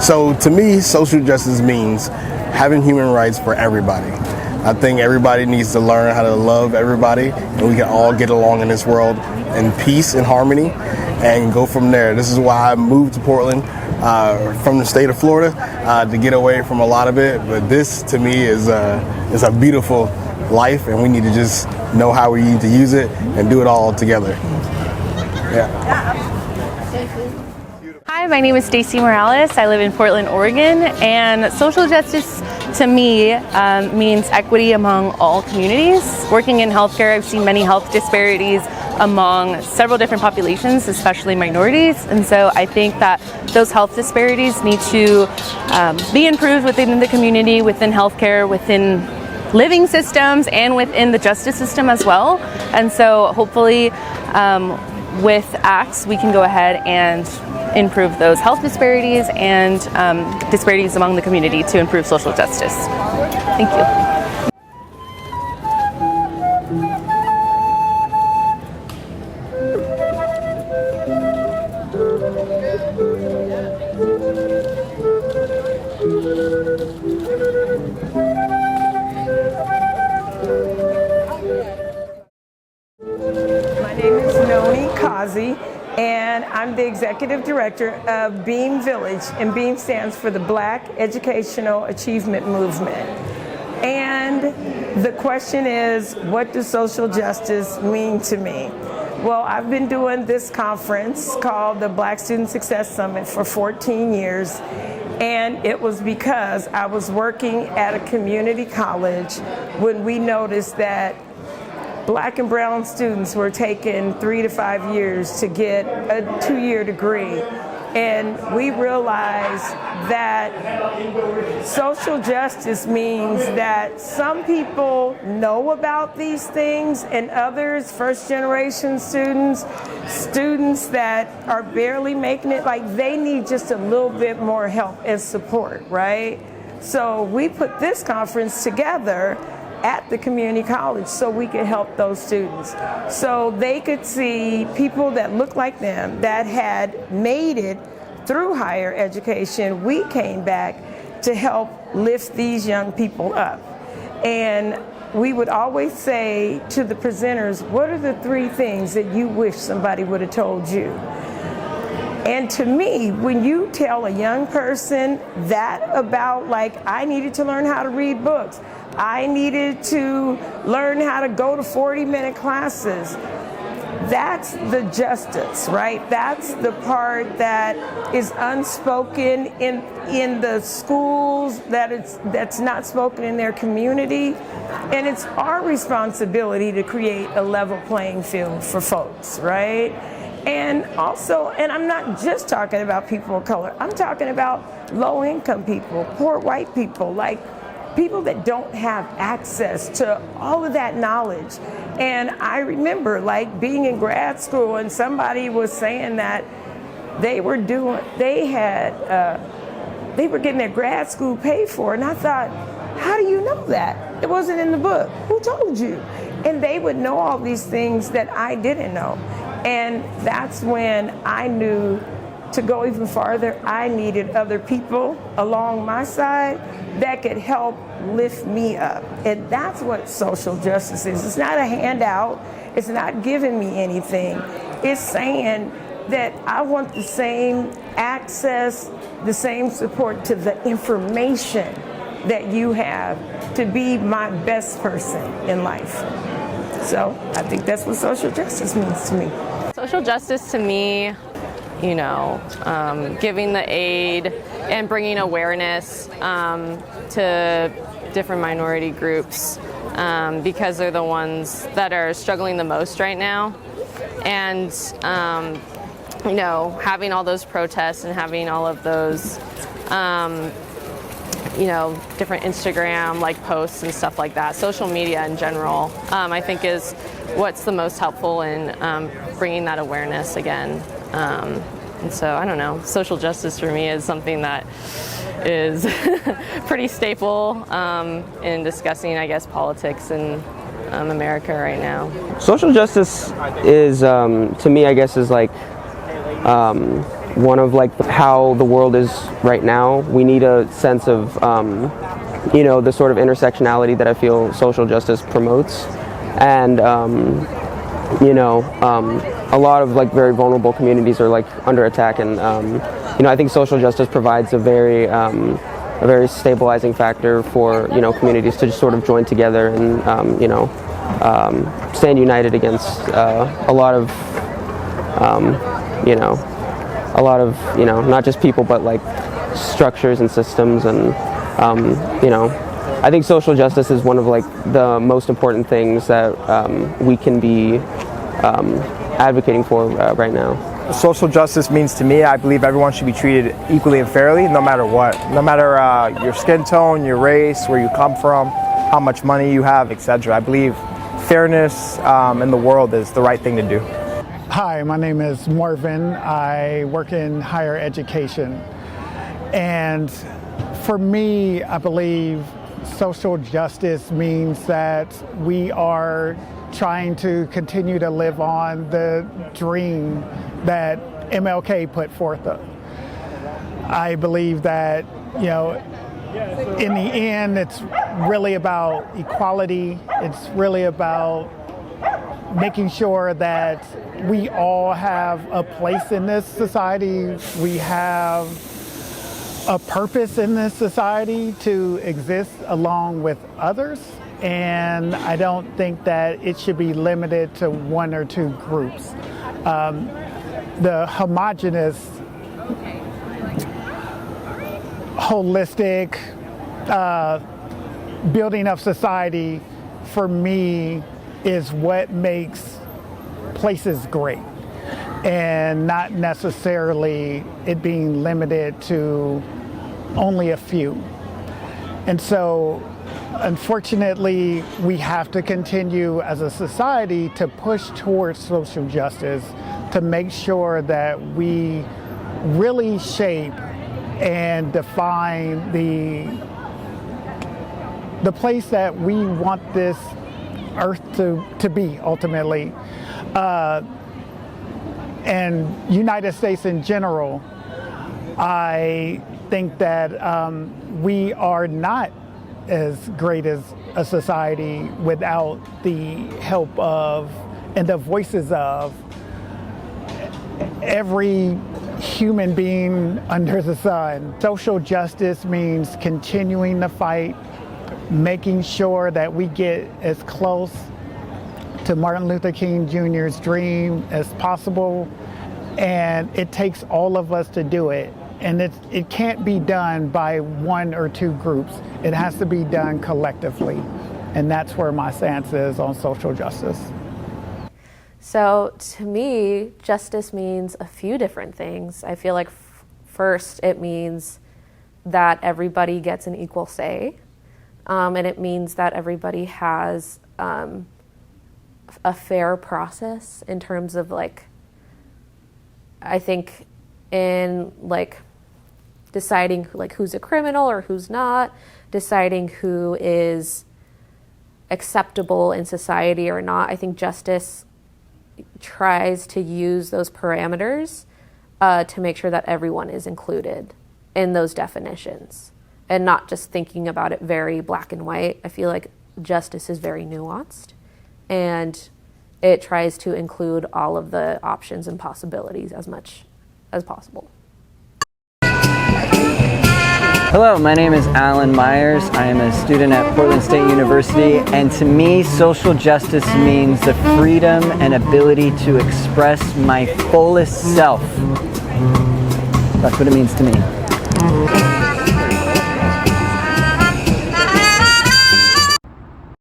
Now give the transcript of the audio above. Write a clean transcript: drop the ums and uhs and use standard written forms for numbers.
So to me, social justice means having human rights for everybody. I think everybody needs to learn how to love everybody, and we can all get along in this world in peace and harmony and go from there. This is why I moved to Portland from the state of Florida to get away from a lot of it. But this, to me, is a beautiful life, and we need to just know how we need to use it and do it all together. Yeah. Hi, my name is Stacy Morales. I live in Portland, Oregon, and social justice to me means equity among all communities. Working in healthcare, I've seen many health disparities among several different populations, especially minorities, and so I think that those health disparities need to be improved within the community, within healthcare, within living systems, and within the justice system as well. And so hopefully with acts we can go ahead and improve those health disparities and disparities among the community to improve social justice. Thank you. And I'm the executive director of Beam Village, and Beam stands for the Black Educational Achievement Movement. And the question is, what does social justice mean to me? Well, I've been doing this conference called the Black Student Success Summit for 14 years, and it was because I was working at a community college when we noticed that Black and brown students were taking 3 to 5 years to get a 2-year degree. And we realized that social justice means that some people know about these things and others, first generation students that are barely making it, like they need just a little bit more help and support, right? So we put this conference together at the community college so we could help those students. So they could see people that look like them that had made it through higher education. We came back to help lift these young people up. And we would always say to the presenters, what are the 3 things that you wish somebody would have told you? And to me, when you tell a young person that about, like, I needed to learn how to read books, I needed to learn how to go to 40-minute classes, that's the justice, right? That's the part that is unspoken in the schools, that's not spoken in their community. And it's our responsibility to create a level playing field for folks, right? And also, and I'm not just talking about people of color, I'm talking about low-income people, poor white people, like people that don't have access to all of that knowledge. And I remember like being in grad school and somebody was saying that they were getting their grad school paid for, and I thought, how do you know that? It wasn't in the book. Who told you? And they would know all these things that I didn't know. And that's when I knew to go even farther, I needed other people along my side that could help lift me up. And that's what social justice is. It's not a handout. It's not giving me anything. It's saying that I want the same access, the same support to the information that you have to be my best person in life. So I think that's what social justice means to me. Social justice to me, giving the aid and bringing awareness to different minority groups because they're the ones that are struggling the most right now. And, having all those protests and having all of those, different Instagram posts and stuff like that, social media in general, I think is what's the most helpful in bringing that awareness again. And so, I don't know, social justice for me is something that is pretty staple in discussing, I guess, politics in America right now. Social justice is, to me, I guess, is like one of like how the world is right now. We need a sense of, you know, the sort of intersectionality that I feel social justice promotes, and you know, a lot of like very vulnerable communities are like under attack, and you know, I think social justice provides a very stabilizing factor for, you know, communities to just sort of join together and you know, stand united against a lot of you know, not just people but like structures and systems, and you know, I think social justice is one of like the most important things that we can be advocating for right now. Social justice means to me, I believe everyone should be treated equally and fairly, no matter what. No matter your skin tone, your race, where you come from, how much money you have, etc. I believe fairness in the world is the right thing to do. Hi, my name is Marvin. I work in higher education. And for me, I believe social justice means that we are trying to continue to live on the dream that MLK put forth. I believe that, you know, in the end, it's really about equality. It's really about making sure that we all have a place in this society. We have a purpose in this society to exist along with others. And I don't think that it should be limited to one or two groups. The homogenous, holistic building of society, for me, is what makes places great, and not necessarily it being limited to only a few. And so, unfortunately, we have to continue as a society to push towards social justice, to make sure that we really shape and define the place that we want this earth to be ultimately. And United States in general, I think that we are not as great as a society without the help of and the voices of every human being under the sun. Social justice means continuing the fight, making sure that we get as close to Martin Luther King Jr.'s dream as possible, and it takes all of us to do it. And it can't be done by one or two groups. It has to be done collectively. And that's where my stance is on social justice. So to me, justice means a few different things. I feel like first it means that everybody gets an equal say. And it means that everybody has a fair process in terms of like, I think in like deciding like who's a criminal or who's not, deciding who is acceptable in society or not. I think justice tries to use those parameters to make sure that everyone is included in those definitions and not just thinking about it very black and white. I feel like justice is very nuanced and it tries to include all of the options and possibilities as much as possible. Hello, my name is Alan Myers. I am a student at Portland State University, and to me, social justice means the freedom and ability to express my fullest self. That's what it means to me.